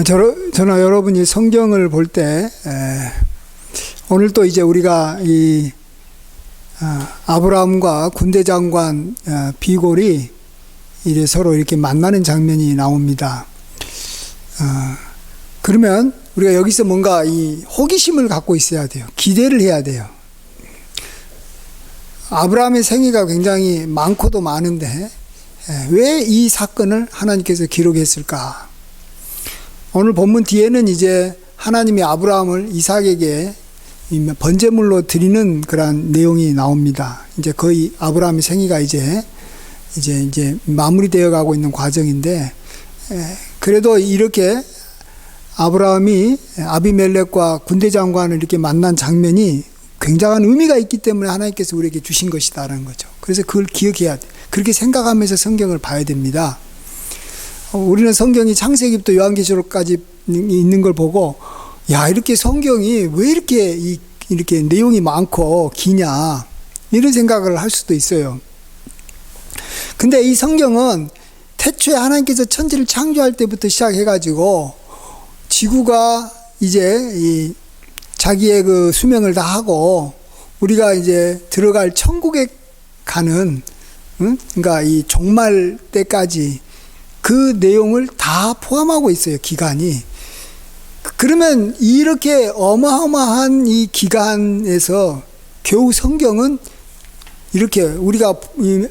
저나 여러분이 성경을 볼 때, 오늘 또 이제 우리가 아브라함과 군대 장관 비골이 이제 서로 이렇게 만나는 장면이 나옵니다. 그러면 우리가 여기서 뭔가 이 호기심을 갖고 있어야 돼요. 기대를 해야 돼요. 아브라함의 생애가 굉장히 많고도 많은데 왜 이 사건을 하나님께서 기록했을까? 오늘 본문 뒤에는 이제 하나님이 아브라함을 이삭에게 번제물로 드리는 그런 내용이 나옵니다. 이제 거의 아브라함의 생애가 이제 마무리되어 가고 있는 과정인데, 그래도 이렇게 아브라함이 아비멜렉과 군대 장관을 이렇게 만난 장면이 굉장한 의미가 있기 때문에 하나님께서 우리에게 주신 것이다라는 거죠. 그래서 그걸 기억해야 돼. 그렇게 생각하면서 성경을 봐야 됩니다. 우리는 성경이 창세기부터 요한계시록까지 있는 걸 보고, 야, 이렇게 성경이 왜 이렇게 내용이 많고 기냐, 이런 생각을 할 수도 있어요. 근데 이 성경은 태초에 하나님께서 천지를 창조할 때부터 시작해가지고 지구가 이제 자기의 그 수명을 다 하고 우리가 이제 들어갈 천국에 가는, 그러니까 이 종말 때까지 그 내용을 다 포함하고 있어요, 기간이. 그러면 이렇게 어마어마한 이 기간에서 겨우 성경은 이렇게 우리가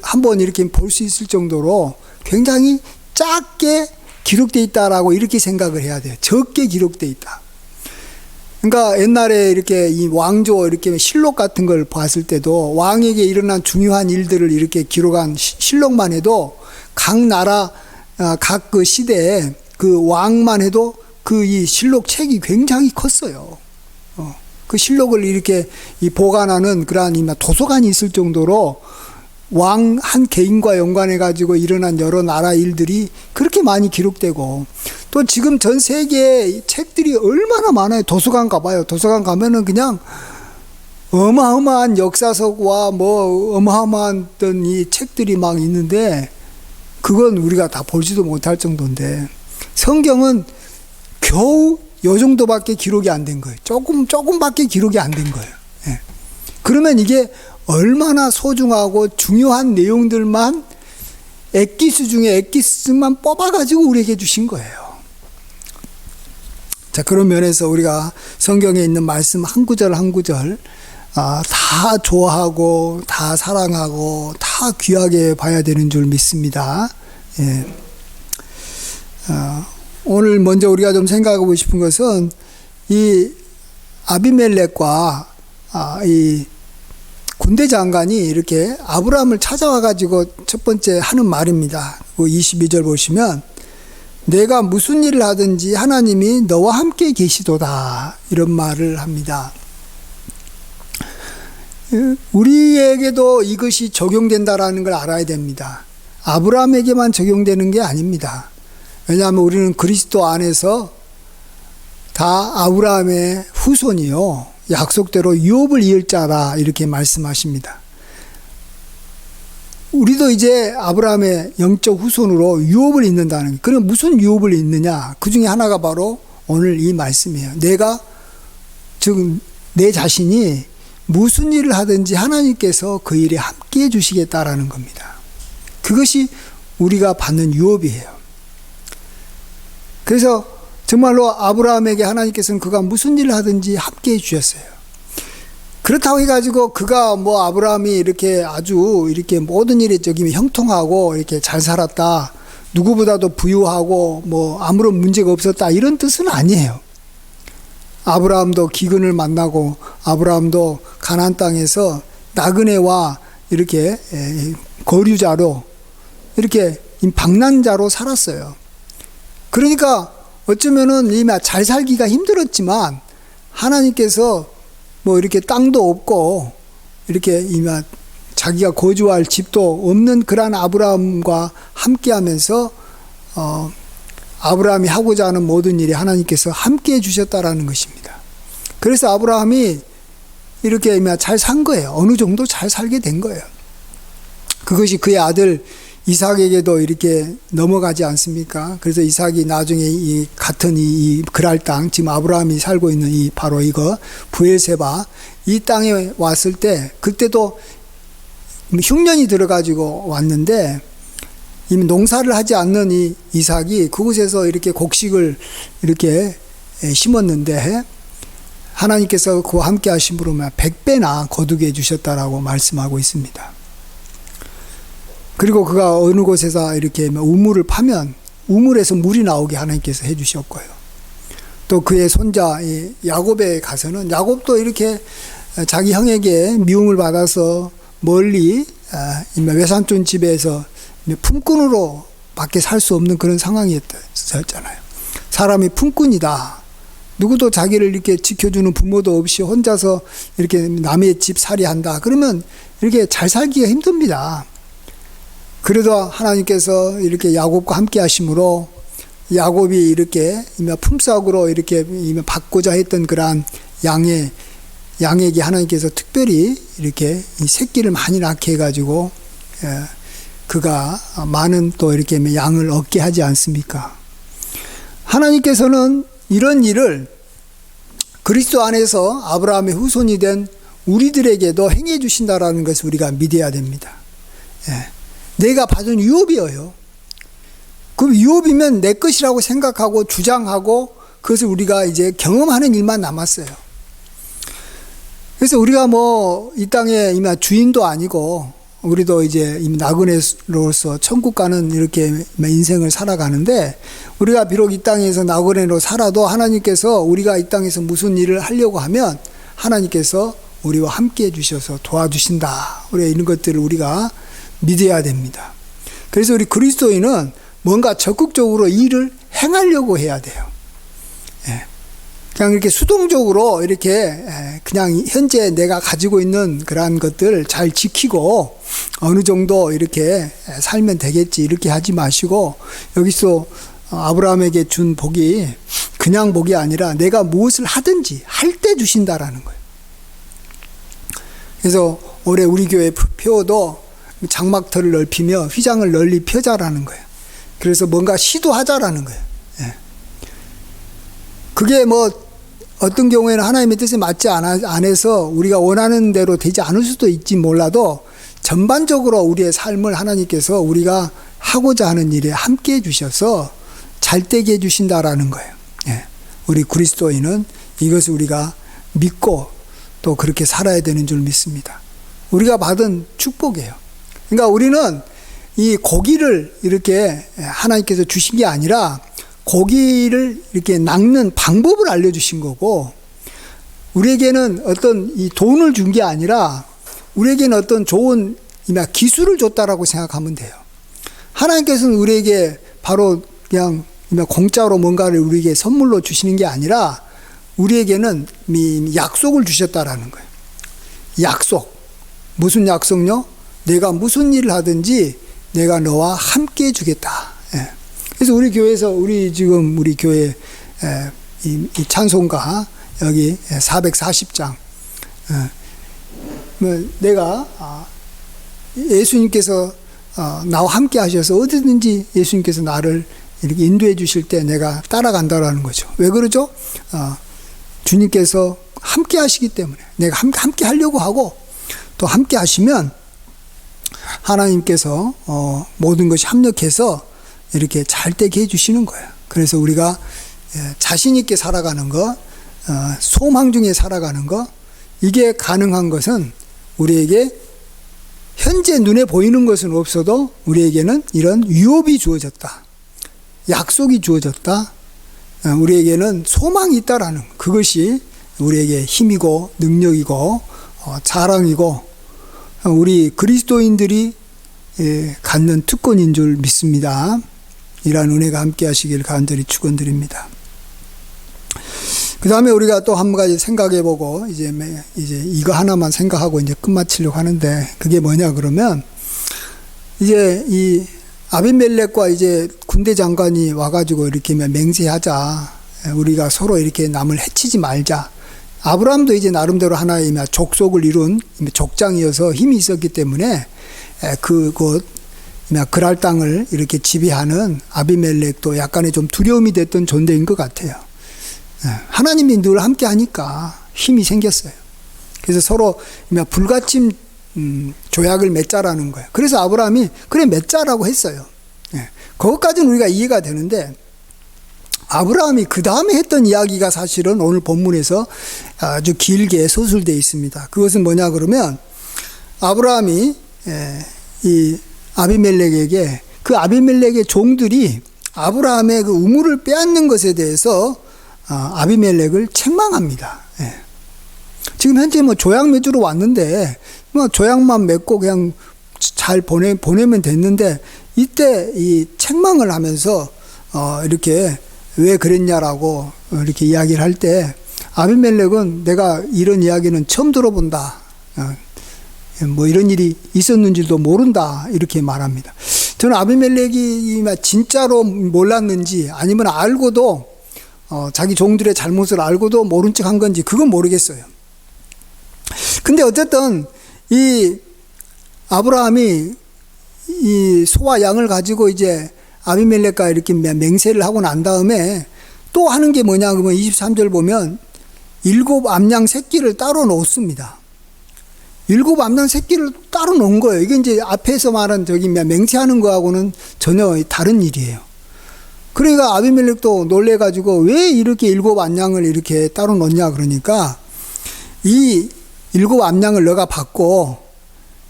한번 이렇게 볼 수 있을 정도로 굉장히 작게 기록되어 있다라고 이렇게 생각을 해야 돼요. 적게 기록되어 있다. 그러니까 옛날에 이렇게 이 왕조 이렇게 실록 같은 걸 봤을 때도 왕에게 일어난 중요한 일들을 이렇게 기록한 실록만 해도 각 나라 각 그 시대에 그 왕만 해도 그 이 실록 책이 굉장히 컸어요. 그 실록을 이렇게 보관하는 그러한 도서관이 있을 정도로 왕 한 개인과 연관해 가지고 일어난 여러 나라 일들이 그렇게 많이 기록되고, 또 지금 전 세계에 책들이 얼마나 많아요. 도서관 가봐요. 도서관 가면은 그냥 어마어마한 역사서와 뭐 어마어마한 어떤 이 책들이 막 있는데 그건 우리가 다 보지도 못할 정도인데, 성경은 겨우 요 정도밖에 기록이 안 된 거예요. 조금밖에 기록이 안 된 거예요. 예. 그러면 이게 얼마나 소중하고 중요한 내용들만 엑기스 중에 엑기스만 뽑아가지고 우리에게 주신 거예요. 자, 그런 면에서 우리가 성경에 있는 말씀 한 구절 한 구절 다 좋아하고 다 사랑하고 다 귀하게 봐야 되는 줄 믿습니다. 예. 오늘 먼저 우리가 좀 생각하고 싶은 것은 이 아비멜렉과 이 군대 장관이 이렇게 아브라함을 찾아와 가지고 첫 번째 하는 말입니다. 22절 보시면 내가 무슨 일을 하든지 하나님이 너와 함께 계시도다, 이런 말을 합니다. 우리에게도 이것이 적용된다라는 걸 알아야 됩니다. 아브라함에게만 적용되는 게 아닙니다. 왜냐하면 우리는 그리스도 안에서 다 아브라함의 후손이요, 약속대로 유업을 이을 자라, 이렇게 말씀하십니다. 우리도 이제 아브라함의 영적 후손으로 유업을 잇는다는, 그럼 무슨 유업을 잇느냐? 그 중에 하나가 바로 오늘 이 말씀이에요. 즉 내 자신이 무슨 일을 하든지 하나님께서 그 일에 함께 해주시겠다라는 겁니다. 그것이 우리가 받는 유업이에요. 그래서 정말로 아브라함에게 하나님께서는 그가 무슨 일을 하든지 함께 해주셨어요. 그렇다고 해가지고 그가 뭐 아브라함이 이렇게 아주 이렇게 모든 일에 형통하고 이렇게 잘 살았다, 누구보다도 부유하고 뭐 아무런 문제가 없었다, 이런 뜻은 아니에요. 아브라함도 기근을 만나고 아브라함도 가나안 땅에서 나그네와 이렇게 거류자로 이렇게 방랑자로 살았어요. 그러니까 어쩌면은 이미 잘 살기가 힘들었지만 하나님께서 뭐 이렇게 땅도 없고 이렇게 이미 자기가 거주할 집도 없는 그런 아브라함과 함께 하면서 아브라함이 하고자 하는 모든 일에 하나님께서 함께 해주셨다라는 것입니다. 그래서 아브라함이 이렇게 잘 산 거예요. 어느 정도 잘 살게 된 거예요. 그것이 그의 아들 이삭에게도 이렇게 넘어가지 않습니까? 그래서 이삭이 나중에 이 같은 이 그랄 땅, 지금 아브라함이 살고 있는 이 바로 이거 브엘세바 이 땅에 왔을 때 그때도 흉년이 들어가지고 왔는데 이미 농사를 하지 않는 이 이삭이 그곳에서 이렇게 곡식을 이렇게 심었는데 하나님께서 그와 함께 하심으로 100배나 거두게 해주셨다라고 말씀하고 있습니다. 그리고 그가 어느 곳에서 이렇게 우물을 파면 우물에서 물이 나오게 하나님께서 해주셨고요. 또 그의 손자 야곱에 가서는 야곱도 이렇게 자기 형에게 미움을 받아서 멀리 외삼촌 집에서 품꾼으로 밖에 살 수 없는 그런 상황이었잖아요. 사람이 품꾼이다. 누구도 자기를 이렇게 지켜주는 부모도 없이 혼자서 이렇게 남의 집 살이한다. 그러면 이렇게 잘 살기가 힘듭니다. 그래도 하나님께서 이렇게 야곱과 함께 하심으로 야곱이 이렇게 품삯으로 이렇게 받고자 했던 그러한 양에게 하나님께서 특별히 이렇게 이 새끼를 많이 낳게 해가지고 그가 많은 또 이렇게 양을 얻게 하지 않습니까? 하나님께서는 이런 일을 그리스도 안에서 아브라함의 후손이 된 우리들에게도 행해 주신다라는 것을 우리가 믿어야 됩니다. 내가 받은 유업이에요. 그 유업이면 내 것이라고 생각하고 주장하고 그것을 우리가 이제 경험하는 일만 남았어요. 그래서 우리가 뭐 이 땅에 이미 주인도 아니고 우리도 이제 나그네로서 천국 가는 이렇게 인생을 살아가는데 우리가 비록 이 땅에서 나그네로 살아도 하나님께서 우리가 이 땅에서 무슨 일을 하려고 하면 하나님께서 우리와 함께 해주셔서 도와주신다. 우리가 이런 것들을 우리가 믿어야 됩니다. 그래서 우리 그리스도인은 뭔가 적극적으로 일을 행하려고 해야 돼요. 그냥 이렇게 수동적으로 이렇게 그냥 현재 내가 가지고 있는 그러한 것들 잘 지키고 어느 정도 이렇게 살면 되겠지 이렇게 하지 마시고 여기서 아브라함에게 준 복이 그냥 복이 아니라 내가 무엇을 하든지 할 때 주신다라는 거예요. 그래서 올해 우리 교회 표도 장막터를 넓히며 휘장을 널리 펴자라는 거예요. 그래서 뭔가 시도하자라는 거예요. 그게 뭐 어떤 경우에는 하나님의 뜻에 맞지 않아서 우리가 원하는 대로 되지 않을 수도 있지 몰라도 전반적으로 우리의 삶을 하나님께서 우리가 하고자 하는 일에 함께 해주셔서 잘 되게 해주신다라는 거예요. 우리 그리스도인은 이것을 우리가 믿고 또 그렇게 살아야 되는 줄 믿습니다. 우리가 받은 축복이에요. 그러니까 우리는 이 고기를 이렇게 하나님께서 주신 게 아니라 고기를 이렇게 낚는 방법을 알려주신 거고 우리에게는 어떤 이 돈을 준 게 아니라 우리에게는 어떤 좋은 기술을 줬다라고 생각하면 돼요. 하나님께서는 우리에게 바로 그냥 공짜로 뭔가를 우리에게 선물로 주시는 게 아니라 우리에게는 약속을 주셨다라는 거예요. 약속. 무슨 약속요? 내가 무슨 일을 하든지 내가 너와 함께 해주겠다. 그래서 우리 교회에서 우리 교회 이 찬송가 여기 440장 내가 예수님께서 나와 함께 하셔서 어디든지 예수님께서 나를 이렇게 인도해 주실 때 내가 따라간다라는 거죠. 왜 그러죠? 주님께서 함께 하시기 때문에 내가 함께 하려고 하고 또 함께 하시면 하나님께서 모든 것이 합력해서 이렇게 잘 되게 해주시는 거예요. 그래서 우리가 자신 있게 살아가는 거, 소망 중에 살아가는 거, 이게 가능한 것은 우리에게 현재 눈에 보이는 것은 없어도 우리에게는 이런 유업이 주어졌다. 약속이 주어졌다. 우리에게는 소망이 있다라는 그것이 우리에게 힘이고 능력이고 자랑이고 우리 그리스도인들이 갖는 특권인 줄 믿습니다. 이러한 은혜가 함께 하시길 간절히 축원드립니다. 그 다음에 우리가 또 한 가지 생각해보고 이제 이거 하나만 생각하고 이제 끝마치려고 하는데 그게 뭐냐 그러면 이제 이 아비멜렉과 이제 군대 장관이 와가지고 이렇게 맹세하자. 우리가 서로 이렇게 남을 해치지 말자. 아브라함도 이제 나름대로 하나의 족속을 이룬 족장이어서 힘이 있었기 때문에 그곳 그랄 땅을 이렇게 지배하는 아비멜렉도 약간의 좀 두려움이 됐던 존재인 것 같아요. 하나님이 늘 함께 하니까 힘이 생겼어요. 그래서 서로 불가침 조약을 맺자라는 거예요. 그래서 아브라함이 그래 맺자라고 했어요. 그것까지는 우리가 이해가 되는데, 아브라함이 그 다음에 했던 이야기가 사실은 오늘 본문에서 아주 길게 서술되어 있습니다. 그것은 뭐냐 그러면, 아브라함이 이 아비멜렉에게, 그 아비멜렉의 종들이 아브라함의 그 우물을 빼앗는 것에 대해서 아비멜렉을 책망합니다. 지금 현재 조약 맺으러 왔는데 조약만 맺고 그냥 잘 보내면 됐는데, 이때 이 책망을 하면서 이렇게 왜 그랬냐라고 이렇게 이야기를 할 때, 아비멜렉은 내가 이런 이야기는 처음 들어본다, 뭐 이런 일이 있었는지도 모른다, 이렇게 말합니다. 저는 아비멜렉이 진짜로 몰랐는지 아니면 알고도 자기 종들의 잘못을 알고도 모른 척 한 건지 그건 모르겠어요. 근데 어쨌든 이 아브라함이 이 소와 양을 가지고 이제 아비멜렉과 이렇게 맹세를 하고 난 다음에 또 하는 게 뭐냐 그러면 23절 보면 7 암양 새끼를 따로 놓습니다. 7 암양 새끼를 따로 놓은 거예요. 이게 이제 앞에서 말한 저기 맹세하는 거하고는 전혀 다른 일이에요. 그러니까 아비멜렉도 놀래가지고 왜 이렇게 7 암양을 이렇게 따로 놓냐 그러니까, 이 7 암양을 너가 받고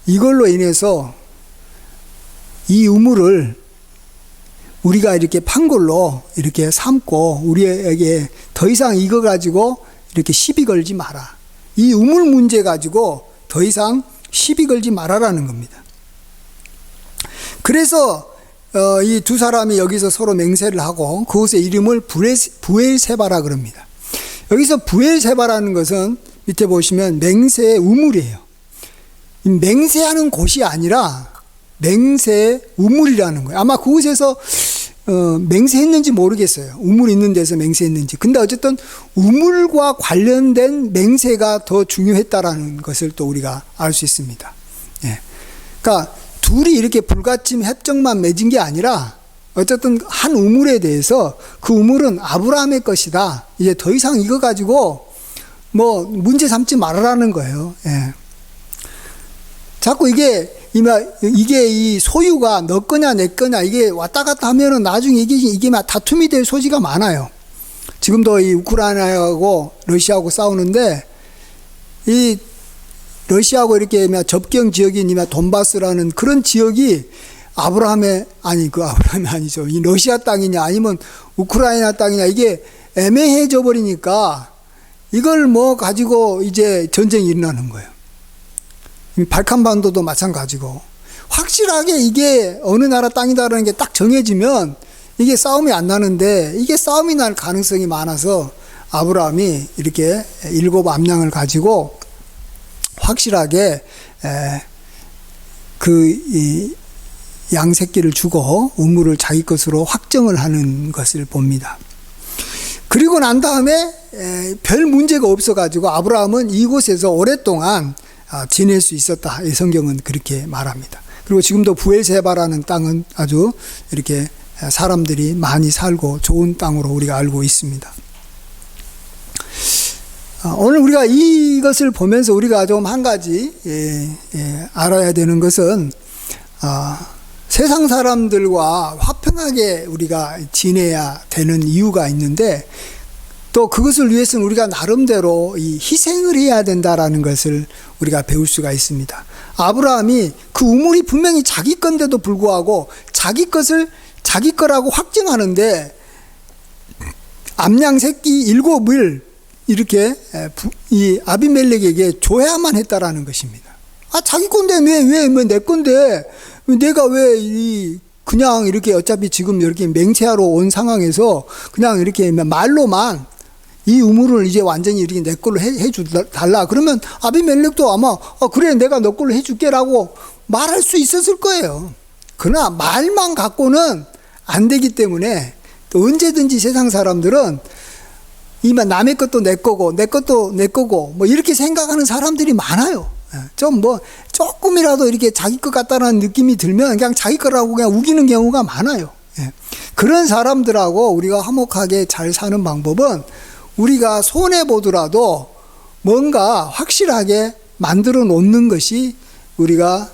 이걸로 인해서 이 우물을 우리가 이렇게 판 걸로 이렇게 삼고 우리에게 더 이상 이거 가지고 이렇게 시비 걸지 마라. 이 우물 문제 가지고 더 이상 시비 걸지 말아라는 겁니다. 그래서 이 두 사람이 여기서 서로 맹세를 하고 그곳의 이름을 부엘세바라 그럽니다. 여기서 부엘세바라는 것은 밑에 보시면 맹세의 우물이에요. 맹세하는 곳이 아니라 맹세의 우물이라는 거예요. 아마 그곳에서 맹세했는지 모르겠어요. 우물 있는 데서 맹세했는지. 근데 어쨌든 우물과 관련된 맹세가 더 중요했다라는 것을 또 우리가 알 수 있습니다. 그러니까 둘이 이렇게 불가침 협정만 맺은 게 아니라 어쨌든 한 우물에 대해서 그 우물은 아브라함의 것이다. 이제 더 이상 이거 가지고 뭐 문제 삼지 말아라는 거예요. 자꾸 이게 이 소유가 너 거냐 내 거냐 이게 왔다 갔다 하면은 나중에 이게 다툼이 될 소지가 많아요. 지금도 이 우크라이나하고 러시아하고 싸우는데, 이 러시아하고 이렇게 접경 지역인 돈바스라는 그런 지역이 아브라함이 아니죠. 이 러시아 땅이냐 아니면 우크라이나 땅이냐 이게 애매해져 버리니까 이걸 뭐 가지고 이제 전쟁이 일어나는 거예요. 발칸반도도 마찬가지고, 확실하게 이게 어느 나라 땅이다라는 게 딱 정해지면 이게 싸움이 안 나는데, 이게 싸움이 날 가능성이 많아서 아브라함이 이렇게 7 암양을 가지고 확실하게 그 양새끼를 주고 우물을 자기 것으로 확정을 하는 것을 봅니다. 그리고 난 다음에 별 문제가 없어가지고 아브라함은 이곳에서 오랫동안 지낼 수 있었다. 이 성경은 그렇게 말합니다. 그리고 지금도 부엘세바라는 땅은 아주 이렇게 사람들이 많이 살고 좋은 땅으로 우리가 알고 있습니다. 오늘 우리가 이것을 보면서 우리가 좀 한 가지 알아야 되는 것은, 세상 사람들과 화평하게 우리가 지내야 되는 이유가 있는데, 또 그것을 위해서는 우리가 나름대로 이 희생을 해야 된다라는 것을 우리가 배울 수가 있습니다. 아브라함이 그 우물이 분명히 자기 건데도 불구하고 자기 것을 자기 거라고 확증하는데 암양 새끼 7을 이렇게 이 아비멜렉에게 줘야만 했다라는 것입니다. 자기 건데 왜 내 건데 내가 왜 그냥 이렇게 어차피 지금 이렇게 맹세하러 온 상황에서 그냥 이렇게 말로만 이 우물을 이제 완전히 이렇게 내 걸로 해주달라 그러면 아비멜렉도 아마 그래 내가 너 걸로 해줄게라고 말할 수 있었을 거예요. 그러나 말만 갖고는 안 되기 때문에 또 언제든지 세상 사람들은 남의 것도 내 거고 내 것도 내 거고 뭐 이렇게 생각하는 사람들이 많아요. 좀 뭐 조금이라도 이렇게 자기 것 같다는 느낌이 들면 그냥 자기 거라고 그냥 우기는 경우가 많아요. 그런 사람들하고 우리가 화목하게 잘 사는 방법은 우리가 손해 보더라도 뭔가 확실하게 만들어 놓는 것이 우리가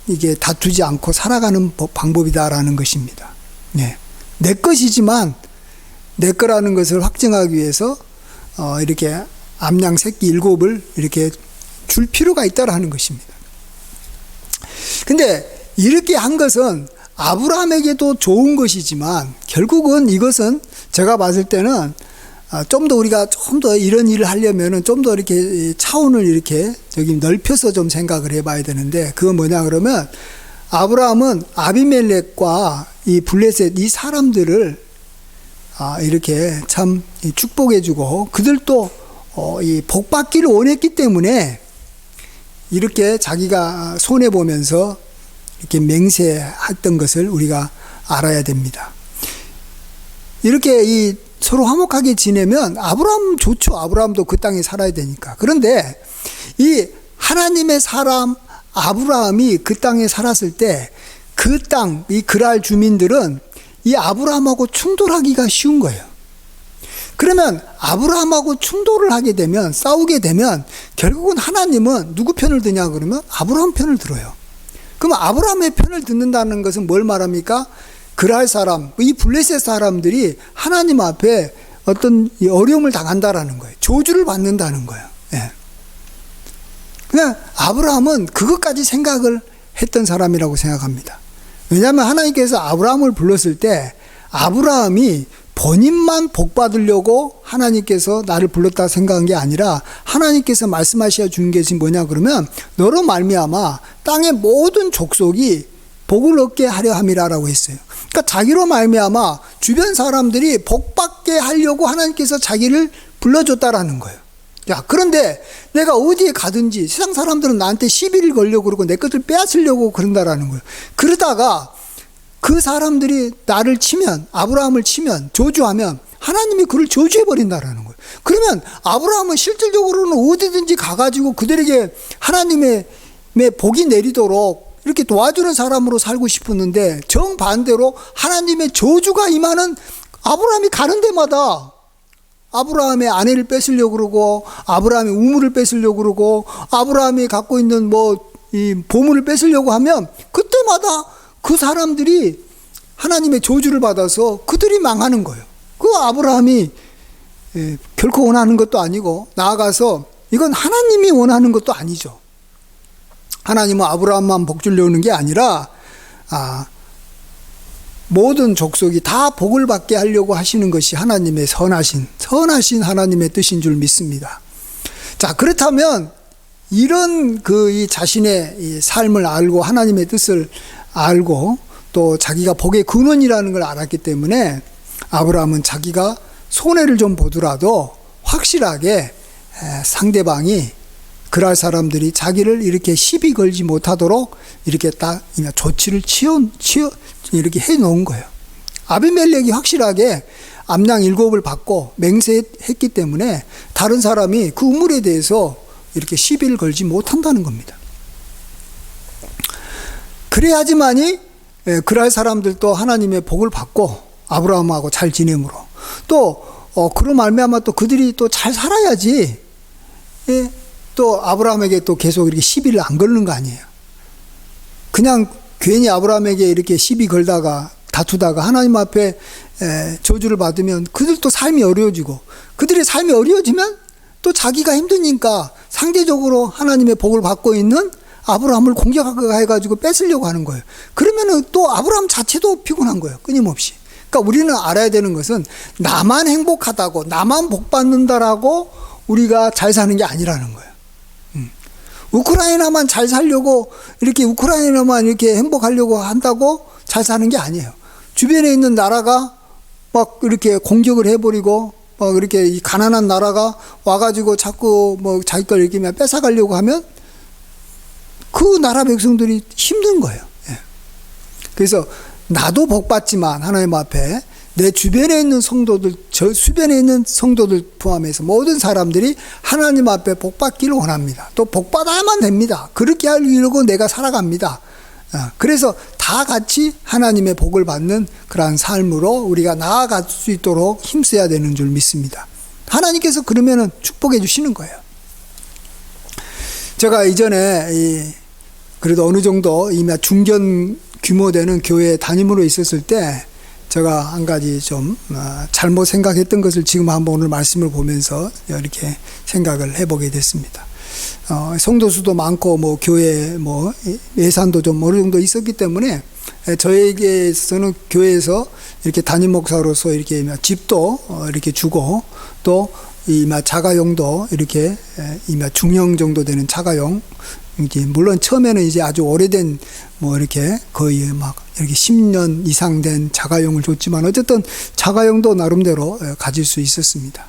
이게 다투지 않고 살아가는 방법이다라는 것입니다. 내 것이지만 내 거라는 것을 확증하기 위해서 이렇게 암양 새끼 7을 이렇게 줄 필요가 있다라는 것입니다. 근데 이렇게 한 것은 아브라함에게도 좋은 것이지만 결국은 이것은 제가 봤을 때는 좀 더 우리가 좀 더 이런 일을 하려면은 좀 더 이렇게 차원을 이렇게 저기 넓혀서 좀 생각을 해봐야 되는데, 그건 뭐냐 그러면 아브라함은 아비멜렉과 이 블레셋 이 사람들을 이렇게 참 축복해주고 그들도 이 복받기를 원했기 때문에 이렇게 자기가 손해 보면서 이렇게 맹세했던 것을 우리가 알아야 됩니다. 이렇게 이 서로 화목하게 지내면 아브라함 좋죠. 아브라함도 그 땅에 살아야 되니까. 그런데 이 하나님의 사람 아브라함이 그 땅에 살았을 때 그 땅, 이 그랄 주민들은 이 아브라함하고 충돌하기가 쉬운 거예요. 그러면 아브라함하고 충돌을 하게 되면, 싸우게 되면 결국은 하나님은 누구 편을 드냐 그러면 아브라함 편을 들어요. 그럼 아브라함의 편을 듣는다는 것은 뭘 말합니까? 그랄 사람, 이 블레셋 사람들이 하나님 앞에 어떤 어려움을 당한다라는 거예요. 저주를 받는다는 거예요. 그냥 아브라함은 그것까지 생각을 했던 사람이라고 생각합니다. 왜냐하면 하나님께서 아브라함을 불렀을 때 아브라함이 본인만 복 받으려고 하나님께서 나를 불렀다 생각한 게 아니라 하나님께서 말씀하셔 준 것이 뭐냐 그러면 너로 말미암아 땅의 모든 족속이 복을 얻게 하려 함이라라고 했어요. 그러니까 자기로 말미암아 주변 사람들이 복 받게 하려고 하나님께서 자기를 불러줬다라는 거예요. 야, 그런데 내가 어디에 가든지 세상 사람들은 나한테 시비를 걸려고 그러고 내 것을 빼앗으려고 그런다라는 거예요. 그러다가 그 사람들이 나를 치면, 아브라함을 치면, 저주하면 하나님이 그를 저주해버린다라는 거예요. 그러면 아브라함은 실질적으로는 어디든지 가가지고 그들에게 하나님의 복이 내리도록 이렇게 도와주는 사람으로 살고 싶었는데, 정반대로 하나님의 저주가 임하는 아브라함이 가는 데마다 아브라함의 아내를 뺏으려고 그러고, 아브라함의 우물을 뺏으려고 그러고, 아브라함이 갖고 있는 이 보물을 뺏으려고 하면 그때마다 그 사람들이 하나님의 저주를 받아서 그들이 망하는 거예요. 그 아브라함이 결코 원하는 것도 아니고, 나아가서 이건 하나님이 원하는 것도 아니죠. 하나님은 아브라함만 복 주려는 게 아니라 모든 족속이 다 복을 받게 하려고 하시는 것이 하나님의 선하신 하나님의 뜻인 줄 믿습니다. 자, 그렇다면 이런 이 자신의 이 삶을 알고 하나님의 뜻을 알고 또 자기가 복의 근원이라는 걸 알았기 때문에 아브라함은 자기가 손해를 좀 보더라도 확실하게 상대방이 그럴 사람들이 자기를 이렇게 시비 걸지 못하도록 이렇게 딱 조치를 이렇게 해 놓은 거예요. 아비멜렉이 확실하게 암양 7을 받고 맹세했기 때문에 다른 사람이 그 우물에 대해서 이렇게 시비를 걸지 못한다는 겁니다. 그래야지만이 그럴 사람들도 하나님의 복을 받고 아브라함하고 잘 지내므로 또 그로 말미암아 또 그들이 또 잘 살아야지 또 아브라함에게 또 계속 이렇게 시비를 안 걸는 거 아니에요. 그냥 괜히 아브라함에게 이렇게 시비 걸다가 다투다가 하나님 앞에 저주를 받으면 그들도 삶이 어려워지고, 그들의 삶이 어려워지면 또 자기가 힘드니까 상대적으로 하나님의 복을 받고 있는 아브라함을 공격해가지고 뺏으려고 하는 거예요. 그러면은 또 아브라함 자체도 피곤한 거예요. 끊임없이. 그러니까 우리는 알아야 되는 것은 나만 행복하다고, 나만 복 받는다라고 우리가 잘 사는 게 아니라는 거예요. 우크라이나만 잘 살려고, 이렇게 우크라이나만 이렇게 행복하려고 한다고 잘 사는 게 아니에요. 주변에 있는 나라가 막 이렇게 공격을 해버리고, 막 이렇게 이 가난한 나라가 와가지고 자꾸 자기 걸 이렇게 뺏어가려고 하면 그 나라 백성들이 힘든 거예요. 그래서 나도 복 받지만 하나님 앞에 내 주변에 있는 성도들, 저 주변에 있는 성도들 포함해서 모든 사람들이 하나님 앞에 복 받기를 원합니다. 또 복 받아야만 됩니다. 그렇게 하려고 내가 살아갑니다. 그래서 다 같이 하나님의 복을 받는 그러한 삶으로 우리가 나아갈 수 있도록 힘써야 되는 줄 믿습니다. 하나님께서 그러면은 축복해 주시는 거예요. 제가 이전에 그래도 어느 정도 이미 중견 규모 되는 교회에 담임으로 있었을 때 제가 한 가지 좀 잘못 생각했던 것을 지금 한번 오늘 말씀을 보면서 이렇게 생각을 해보게 됐습니다. 성도 수도 많고 뭐 교회 뭐 예산도 좀 어느 정도 있었기 때문에 저에게서는 교회에서 이렇게 담임 목사로서 이렇게 집도 이렇게 주고 또 이 자가용도 이렇게 중형 정도 되는 자가용, 이제 물론 처음에는 이제 아주 오래된 뭐 이렇게 거의 막 이렇게 10년 이상 된 자가용을 줬지만 어쨌든 자가용도 나름대로 가질 수 있었습니다.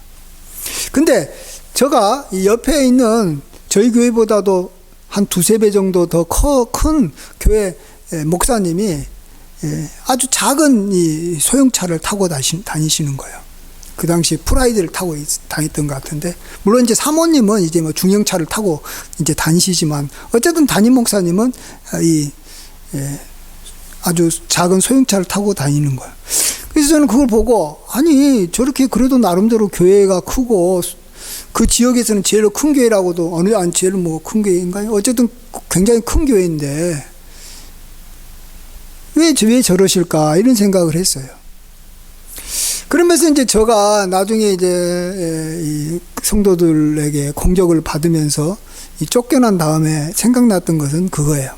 근데 제가 이 옆에 있는 저희 교회보다도 한 두세 배 정도 더 큰 교회 목사님이 아주 작은 이 소형차를 타고 다니시는 거예요. 그 당시 프라이드를 타고 다녔던 것 같은데, 물론 이제 사모님은 이제 뭐 중형차를 타고 이제 다니시지만 어쨌든 담임 목사님은 아주 작은 소형차를 타고 다니는 거예요. 그래서 저는 그걸 보고, 아니 저렇게 그래도 나름대로 교회가 크고 그 지역에서는 제일 큰 교회라고도, 제일 뭐 큰 교회인가요? 어쨌든 굉장히 큰 교회인데 왜 저러실까 이런 생각을 했어요. 그러면서 이제 제가 나중에 이제 이 성도들에게 공격을 받으면서 쫓겨난 다음에 생각났던 것은 그거예요.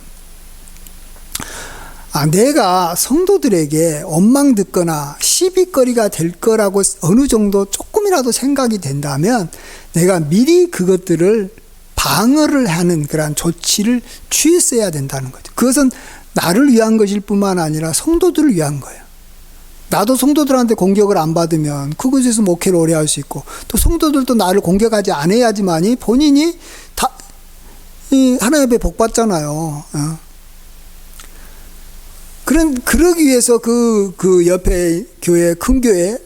내가 성도들에게 원망 듣거나 시비거리가 될 거라고 어느 정도 조금이라도 생각이 된다면 내가 미리 그것들을 방어를 하는 그러한 조치를 취했어야 된다는 거죠. 그것은 나를 위한 것일 뿐만 아니라 성도들을 위한 거예요. 나도 성도들한테 공격을 안 받으면 그곳에서 목회를 오래 할 수 있고, 또 성도들도 나를 공격하지 않아야지만이 본인이 다 하나님 앞에 복 받잖아요. 그러기 위해서 그 옆에 교회, 큰 교회,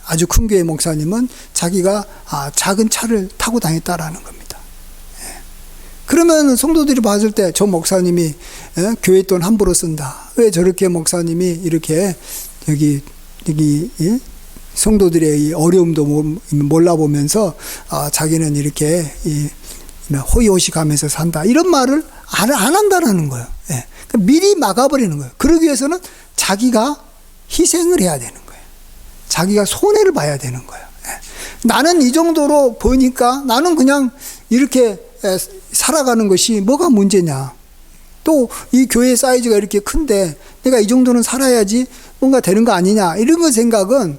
아주 큰 교회 목사님은 자기가 작은 차를 타고 다녔다라는 겁니다. 그러면 성도들이 봤을 때 저 목사님이 교회 돈 함부로 쓴다. 왜 저렇게 목사님이 이렇게 여기 성도들의 이 어려움도 몰라보면서 자기는 이렇게 호의호식하면서 산다, 이런 말을 안 한다라는 거예요. 미리 막아버리는 거예요. 그러기 위해서는 자기가 희생을 해야 되는 거예요. 자기가 손해를 봐야 되는 거예요. 나는 이 정도로 보니까 나는 그냥 이렇게 살아가는 것이 뭐가 문제냐. 또 이 교회 사이즈가 이렇게 큰데 내가 이 정도는 살아야지 뭔가 되는 거 아니냐, 이런 거 생각은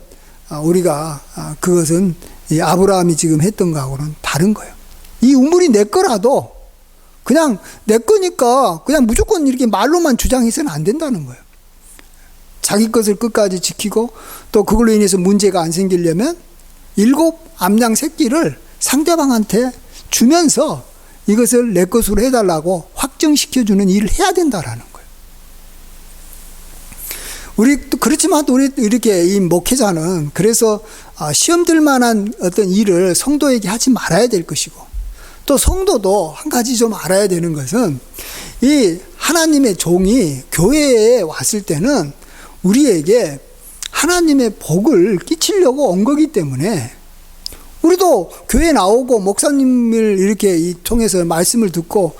우리가 그것은 이 아브라함이 지금 했던 거하고는 다른 거예요. 이 우물이 내 거라도 그냥 내 거니까 그냥 무조건 이렇게 말로만 주장해서는 안 된다는 거예요. 자기 것을 끝까지 지키고 또 그걸로 인해서 문제가 안 생기려면 7 암양 새끼를 상대방한테 주면서 이것을 내 것으로 해달라고 확정시켜주는 일을 해야 된다라는 거예요. 그렇지만 우리 이렇게 이 목회자는 그래서 시험 들 만한 어떤 일을 성도에게 하지 말아야 될 것이고, 또 성도도 한 가지 좀 알아야 되는 것은 이 하나님의 종이 교회에 왔을 때는 우리에게 하나님의 복을 끼치려고 온 거기 때문에, 우리도 교회 나오고 목사님을 이렇게 통해서 말씀을 듣고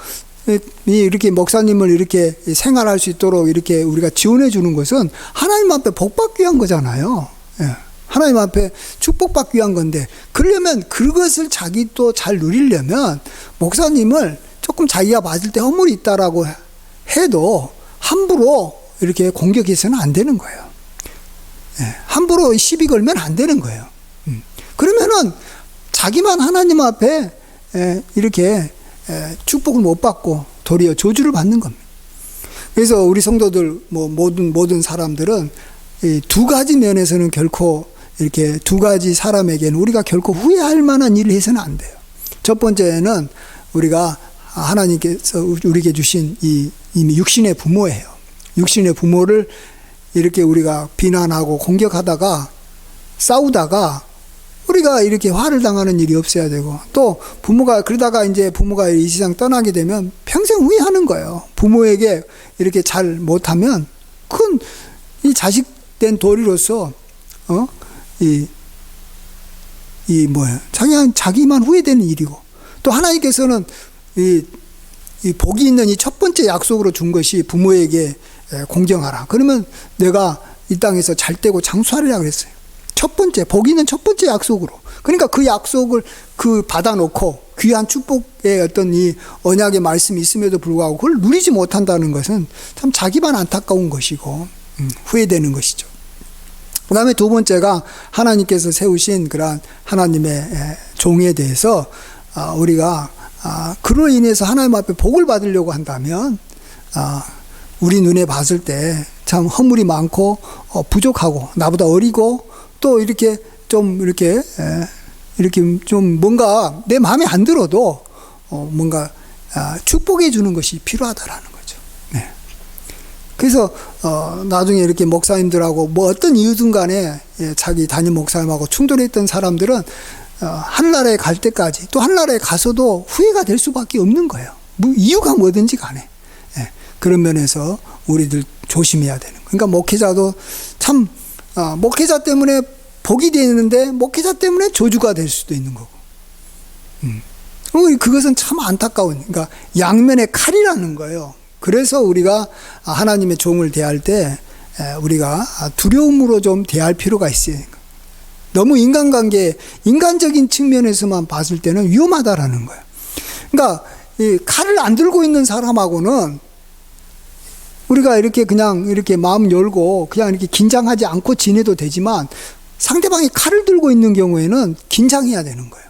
이렇게 목사님을 이렇게 생활할 수 있도록 이렇게 우리가 지원해 주는 것은 하나님 앞에 복 받기 위한 거잖아요. 하나님 앞에 축복받기 위한 건데, 그러려면 그것을 자기 또 잘 누리려면 목사님을 조금 자기가 맞을 때 허물이 있다라고 해도 함부로 이렇게 공격해서는 안 되는 거예요. 함부로 시비 걸면 안 되는 거예요. 그러면은 자기만 하나님 앞에 이렇게 축복을 못 받고 도리어 저주를 받는 겁니다. 그래서 우리 성도들 모든 사람들은 이 두 가지 면에서는 결코 이렇게 두 가지 사람에게는 우리가 결코 후회할 만한 일을 해서는 안 돼요. 첫 번째는 우리가 하나님께서 우리에게 주신 이미 육신의 부모예요. 육신의 부모를 이렇게 우리가 비난하고 공격하다가 싸우다가 우리가 이렇게 화를 당하는 일이 없어야 되고, 또 부모가 그러다가 이제 부모가 이 세상 떠나게 되면 평생 후회하는 거예요. 부모에게 이렇게 잘 못하면 큰 이 자식된 도리로서 자기만 후회되는 일이고, 또 하나님께서는 이 복이 있는 이 첫 번째 약속으로 준 것이 부모에게 공경하라. 그러면 내가 이 땅에서 잘 되고 장수하리라 그랬어요. 첫 번째, 복 있는 첫 번째 약속으로. 그러니까 그 약속을 받아놓고 귀한 축복의 어떤 이 언약의 말씀이 있음에도 불구하고 그걸 누리지 못한다는 것은 참 자기만 안타까운 것이고 후회되는 것이죠. 그 다음에 두 번째가 하나님께서 세우신 그러한 하나님의 종에 대해서 우리가 그로 인해서 하나님 앞에 복을 받으려고 한다면 우리 눈에 봤을 때 참 허물이 많고 부족하고 나보다 어리고 또 이렇게 좀 뭔가 내 마음에 안 들어도 뭔가 축복해 주는 것이 필요하다라는 거죠. 네. 그래서 나중에 이렇게 목사님들하고 뭐 어떤 이유든 간에 자기 담임 목사님하고 충돌했던 사람들은 하늘나라에 갈 때까지, 또 하늘나라에 가서도 후회가 될 수밖에 없는 거예요. 뭐 이유가 뭐든지 간에. 그런 면에서 우리들 조심해야 되는 거예요. 그러니까 목회자도 참 목회자 때문에 복이 되는데 목회자 때문에 저주가 될 수도 있는 거고. 그것은 참 안타까운, 그러니까 양면의 칼이라는 거예요. 그래서 우리가 하나님의 종을 대할 때 우리가 두려움으로 좀 대할 필요가 있어요. 너무 인간적인 측면에서만 봤을 때는 위험하다라는 거예요. 그러니까 이 칼을 안 들고 있는 사람하고는 우리가 이렇게 그냥 이렇게 마음 열고 그냥 이렇게 긴장하지 않고 지내도 되지만, 상대방이 칼을 들고 있는 경우에는 긴장해야 되는 거예요.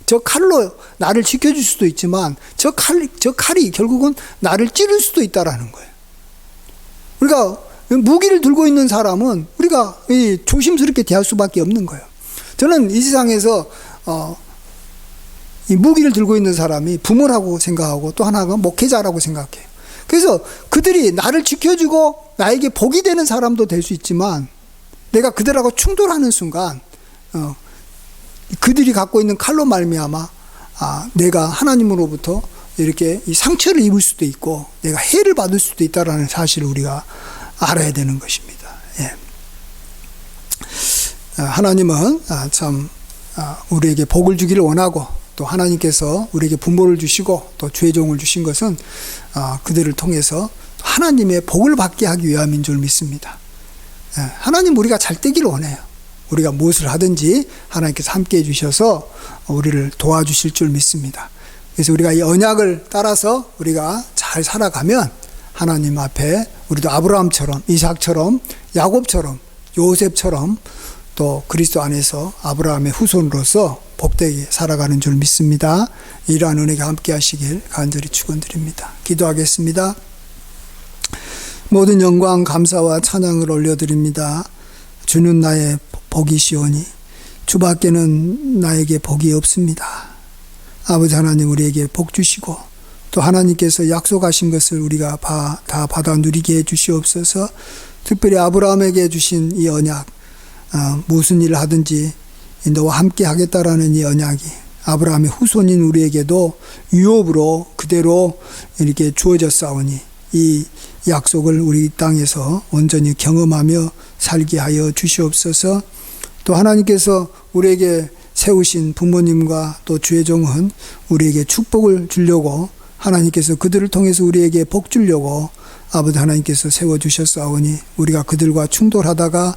저 칼로 나를 지켜줄 수도 있지만 저 칼이 결국은 나를 찌를 수도 있다라는 거예요. 우리가 무기를 들고 있는 사람은 우리가 조심스럽게 대할 수밖에 없는 거예요. 저는 이 세상에서 이 무기를 들고 있는 사람이 부모라고 생각하고 또 하나가 목회자라고 생각해요. 그래서 그들이 나를 지켜주고 나에게 복이 되는 사람도 될 수 있지만, 내가 그들하고 충돌하는 순간 그들이 갖고 있는 칼로 말미암아 내가 하나님으로부터 이렇게 이 상처를 입을 수도 있고 내가 해를 받을 수도 있다라는 사실을 우리가 알아야 되는 것입니다. 하나님은 참 우리에게 복을 주기를 원하고, 또 하나님께서 우리에게 부모를 주시고 또 죄종을 주신 것은 그들을 통해서 하나님의 복을 받게 하기 위함인 줄 믿습니다. 하나님 우리가 잘 되기를 원해요. 우리가 무엇을 하든지 하나님께서 함께 해주셔서 우리를 도와주실 줄 믿습니다. 그래서 우리가 이 언약을 따라서 우리가 잘 살아가면 하나님 앞에 우리도 아브라함처럼, 이삭처럼, 야곱처럼, 요셉처럼 또 그리스도 안에서 아브라함의 후손으로서 복되게 살아가는 줄 믿습니다. 이러한 은혜가 함께 하시길 간절히 축원드립니다. 기도하겠습니다. 모든 영광 감사와 찬양을 올려드립니다. 주는 나의 복이시오니 주밖에는 나에게 복이 없습니다. 아버지 하나님, 우리에게 복 주시고 또 하나님께서 약속하신 것을 우리가 다 받아 누리게 해주시옵소서. 특별히 아브라함에게 주신 이 언약, 무슨 일을 하든지 너와 함께 하겠다라는 이 언약이 아브라함의 후손인 우리에게도 유업으로 그대로 이렇게 주어졌사오니 이 약속을 우리 땅에서 온전히 경험하며 살게 하여 주시옵소서. 또 하나님께서 우리에게 세우신 부모님과 또 주의 종은 우리에게 축복을 주려고, 하나님께서 그들을 통해서 우리에게 복 주려고 아버지 하나님께서 세워주셨사오니 우리가 그들과 충돌하다가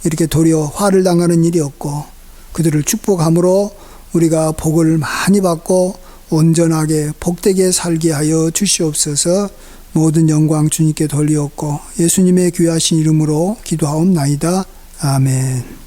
이렇게 도리어 화를 당하는 일이 없고 그들을 축복함으로 우리가 복을 많이 받고 온전하게 복되게 살게 하여 주시옵소서. 모든 영광 주님께 돌리옵고 예수님의 귀하신 이름으로 기도하옵나이다. 아멘.